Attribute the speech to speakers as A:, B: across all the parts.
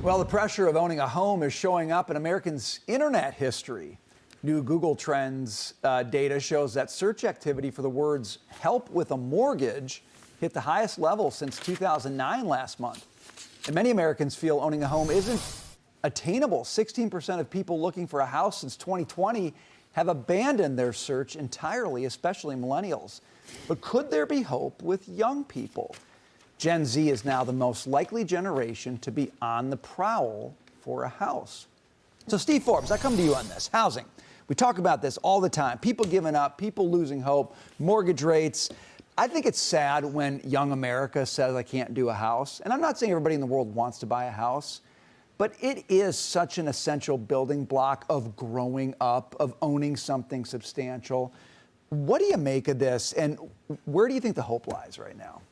A: Well, the pressure of owning a home is showing up in Americans' internet history. New Google Trends data shows that search activity for the words help with a mortgage hit the highest level since 2009 last month. And many Americans feel owning a home isn't attainable. 16% of people looking for a house since 2020 have abandoned their search entirely, especially millennials. But could there be hope with young people? Gen Z is now the most likely generation to be on the prowl for a house. So Steve Forbes, I come to you on this. Housing. We talk about this all the time. People giving up, people losing hope, mortgage rates. I think it's sad when young America says I can't do a house. And I'm not saying everybody in the world wants to buy a house, but it is such an essential building block of growing up, of owning something substantial. What do you make of this, and where do you think the hope lies right now?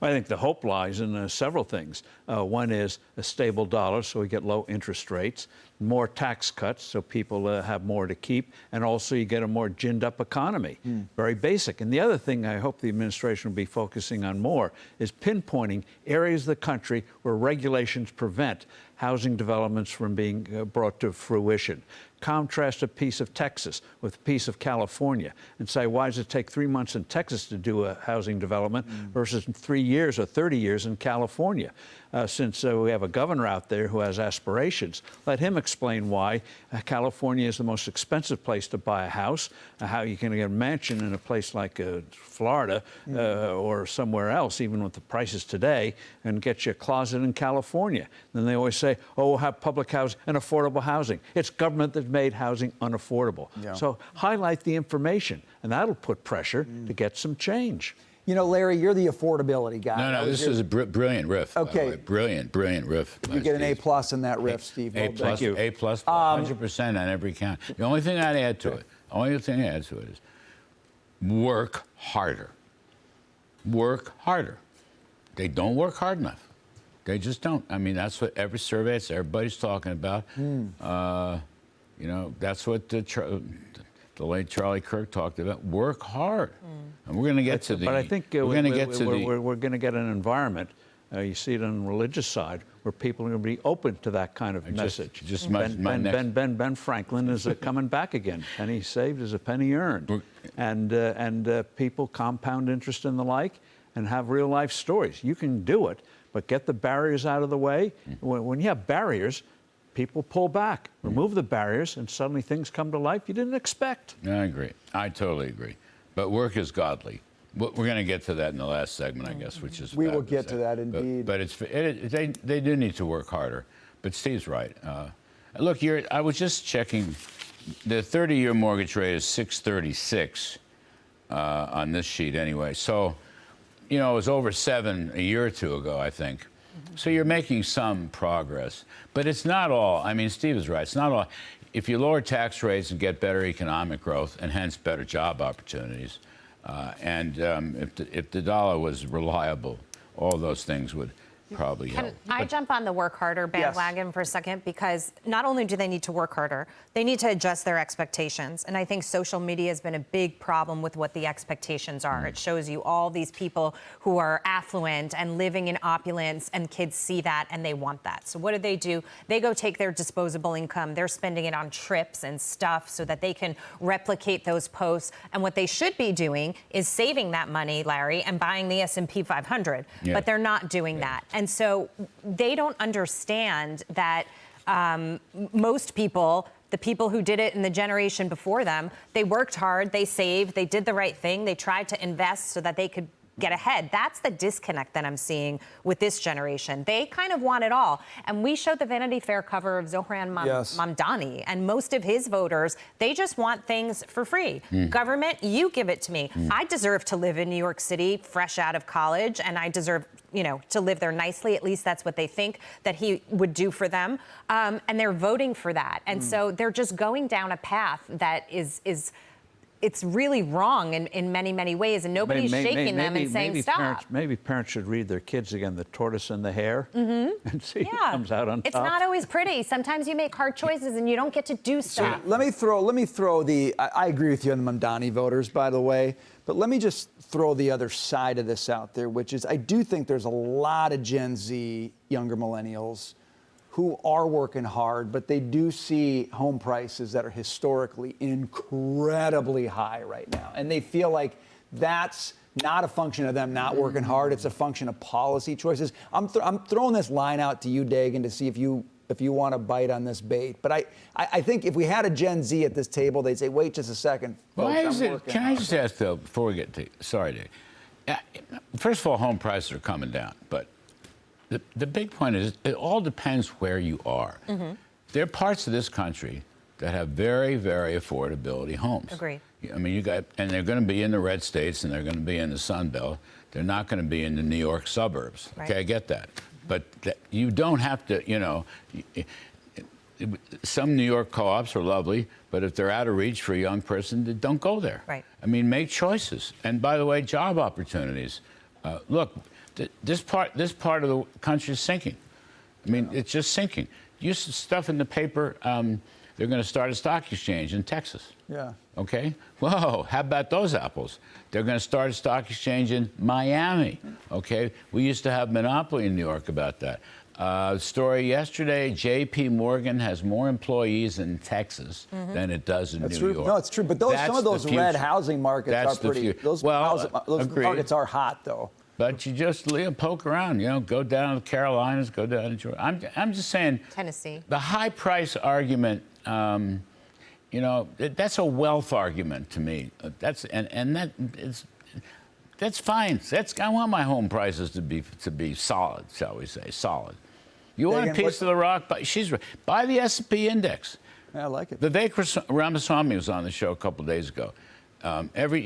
B: Well, I think the hope lies in several things. One is a stable dollar, so we get low interest rates, more tax cuts, so people have more to keep, and also you get a more ginned-up economy. Very basic. And the other thing I hope the administration will be focusing on more is pinpointing areas of the country where regulations prevent housing developments from being brought to fruition. Contrast a piece of Texas with a piece of California and say, why does it take 3 months in Texas to do a housing development versus 3 years or 30 years in California? Since we have a governor out there who has aspirations, let him explain why California is the most expensive place to buy a house, how you can get a mansion in a place like Florida or somewhere else, even with the prices today, and get you a closet in California. Then they always say, oh, we'll have public housing and affordable housing. It's government that made housing unaffordable. So highlight the information, and that'll put pressure to get some change.
A: You know, Larry, you're the affordability guy.
C: No, this is a brilliant riff.
A: Okay.
C: Brilliant riff.
A: You get an A+ in that riff, Steve.
C: A+,
A: Thank you.
C: A+, 100% on every count. The only thing I'd add to it, is work harder. Work harder. They don't work hard enough. They just don't. I mean, that's what every survey, everybody's talking about. You know, that's what the late Charlie Kirk talked about. Work hard. And we're going to get to the.
B: But I think we're going to get an environment. You see it on the religious side where people are going to be open to that kind of message. Ben Franklin is coming back again. Penny saved is a penny earned, and people compound interest and the like, and have real life stories. You can do it, but get the barriers out of the way. When you have barriers, people pull back. Remove the barriers, and suddenly things come to life you didn't expect.
C: I agree. I totally agree. But work is godly. We're going to get to that in the last segment, I guess, which is
A: we will get to that indeed.
C: But they do need to work harder. But Steve's right. Look, I was just checking. The 30-year mortgage rate is 6.36 on this sheet, anyway. So, you know, it was over 7 a year or two ago, I think. So you're making some progress, but it's not all. I mean, Steve is right. It's not all. If you lower tax rates and get better economic growth and hence better job opportunities, if the dollar was reliable, all those things would probably help.
D: Can I jump on the work harder bandwagon for a second? Because not only do they need to work harder, they need to adjust their expectations. And I think social media has been a big problem with what the expectations are. It shows you all these people who are affluent and living in opulence, and kids see that and they want that. So what do? They go take their disposable income, they're spending it on trips and stuff so that they can replicate those posts. And what they should be doing is saving that money, Larry, and buying the S&P 500. But they're not doing that. And so they don't understand that most people, the people who did it in the generation before them, they worked hard, they saved, they did the right thing, they tried to invest so that they could get ahead. That's the disconnect that I'm seeing with this generation. They kind of want it all. And we showed the Vanity Fair cover of Zohran Mamdani, and most of his voters, they just want things for free. Government, you give it to me. I deserve to live in New York City fresh out of college, and I deserve, you know, to live there nicely. At least that's what they think that he would do for them. And they're voting for that. And so they're just going down a path that is it's really wrong in many, many ways, and nobody's shaking them and saying stop.
B: Maybe parents should read their kids again, The Tortoise and the Hare, and see who comes out on top.
D: It's not always pretty. Sometimes you make hard choices and you don't get to do stuff.
A: So let me throw the, I agree with you on the Mamdani voters, by the way, but let me just throw the other side of this out there, which is I do think there's a lot of Gen Z, younger millennials, who are working hard, but they do see home prices that are historically incredibly high right now. And they feel like that's not a function of them not working hard. It's a function of policy choices. I'm throwing this line out to you, Dagan, to see if you want to bite on this bait. But I think if we had a Gen Z at this table, they'd say, wait just a second.
C: Why
A: folks,
C: is it? Can I just ask, though, before we get to, sorry, Dave. First of all, home prices are coming down. But the big point is it all depends where you are. There are parts of this country that have very, very affordability homes.
D: Agreed.
C: I mean, and they're going to be in the red states and they're going to be in the Sun Belt. They're not going to be in the New York suburbs.
D: Right.
C: Okay, I get that. But you don't have to, some New York co-ops are lovely, but if they're out of reach for a young person, don't go there.
D: Right.
C: I mean, make choices. And by the way, job opportunities. Look, this part of the country is sinking. I mean, it's just sinking. You see stuff in the paper. They're going to start a stock exchange in Texas.
A: Yeah.
C: Okay. Whoa, how about those apples? They're going to start a stock exchange in Miami. Okay. We used to have monopoly in New York about that. Story yesterday, J.P. Morgan has more employees in Texas than it does in New York.
A: No, it's true. But some of those red housing markets are pretty. Those markets are hot, though.
C: But you just poke around, go down to the Carolinas, go down to Georgia. I'm just saying.
D: Tennessee.
C: The high price argument, that's a wealth argument to me. That's fine. I want my home prices to be solid, shall we say, solid. You want a piece of the rock? Buy the S&P index.
A: Yeah, I like it.
C: Vivek Ramaswamy was on the show a couple of days ago. Every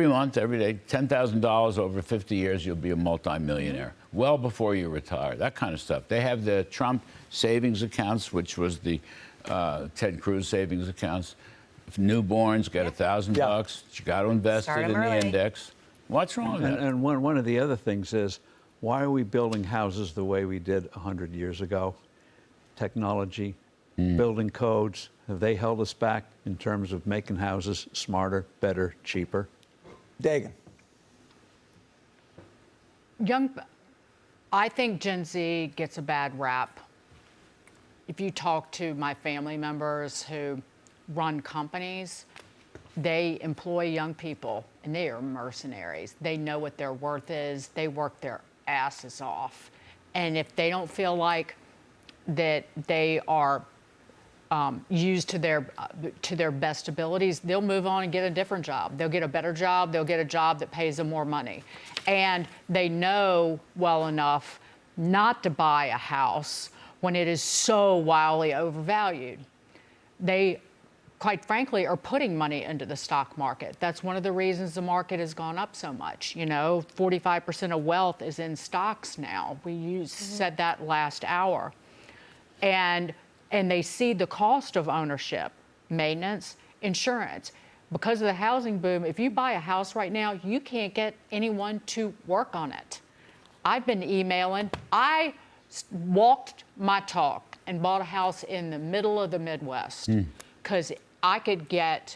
C: month, every day, $10,000 over 50 years, you'll be a multimillionaire. Well before you retire, that kind of stuff. They have the Trump savings accounts, which was the Ted Cruz savings accounts. If newborns get $1,000, you got to invest it in the index. What's wrong with that?
B: And one of the other things is, why are we building houses the way we did 100 years ago? Technology, building codes, have they held us back in terms of making houses smarter, better, cheaper?
A: Dagan.
E: I think Gen Z gets a bad rap. If you talk to my family members who run companies, they employ young people, and they are mercenaries. They know what their worth is. They work their asses off. And if they don't feel like that they are used to their best abilities, they'll move on and get a different job. They'll get a better job. They'll get a job that pays them more money. And they know well enough not to buy a house when it is so wildly overvalued. They, quite frankly, are putting money into the stock market. That's one of the reasons the market has gone up so much. 45% of wealth is in stocks now. We said that last hour. And they see the cost of ownership, maintenance, insurance. Because of the housing boom, if you buy a house right now, you can't get anyone to work on it. I've been emailing. I walked my talk and bought a house in the middle of the Midwest because I could get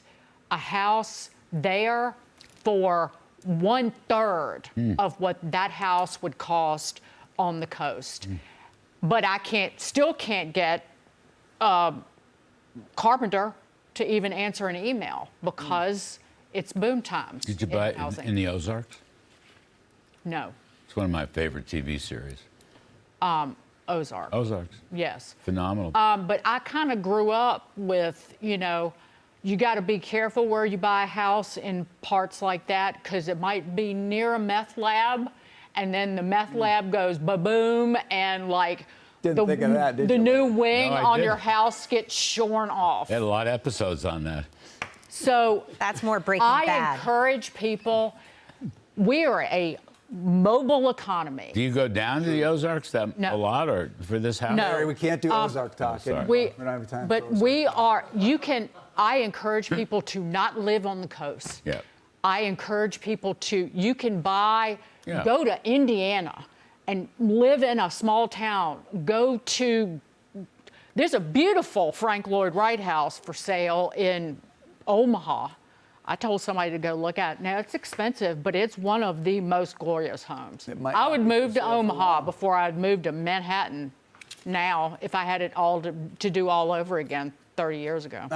E: a house there for 1/3 of what that house would cost on the coast. But I still can't get a carpenter to even answer an email because it's boom times.
C: Did you buy it in the Ozarks?
E: No.
C: It's one of my favorite TV series.
E: Ozarks.
C: Ozarks.
E: Yes.
C: Phenomenal.
E: But I kind of grew up with, you got to be careful where you buy a house in parts like that because it might be near a meth lab, and then the meth lab goes ba-boom, and
A: Didn't think of that, did
E: the
A: you?
E: new wing
C: No, I
E: on
C: didn't.
E: your house gets shorn off.
C: They had a lot of episodes on that.
E: So
D: That's more Breaking
E: I
D: Bad.
E: encourage people. We are a mobile economy.
C: Do you go down to the Ozarks a lot, or for this house?
E: No.
A: Larry, we can't do Ozark talk.
C: sorry.
A: anymore. We don't have time
E: But
A: for Ozark.
E: we are. I encourage people to not live on the coast.
C: Yeah.
E: I encourage people to. You can buy.
C: Yeah.
E: Go to Indiana, and live in a small town. Go to. There's a beautiful Frank Lloyd Wright house for sale in Omaha. I told somebody to go look at it. Now, it's expensive, but it's one of the most glorious homes.
A: It might
E: I
A: not
E: would
A: be
E: move
A: for
E: to
A: sale for
E: Omaha
A: long.
E: before I'd move to Manhattan. now if I had it all to do all over again 30 years ago.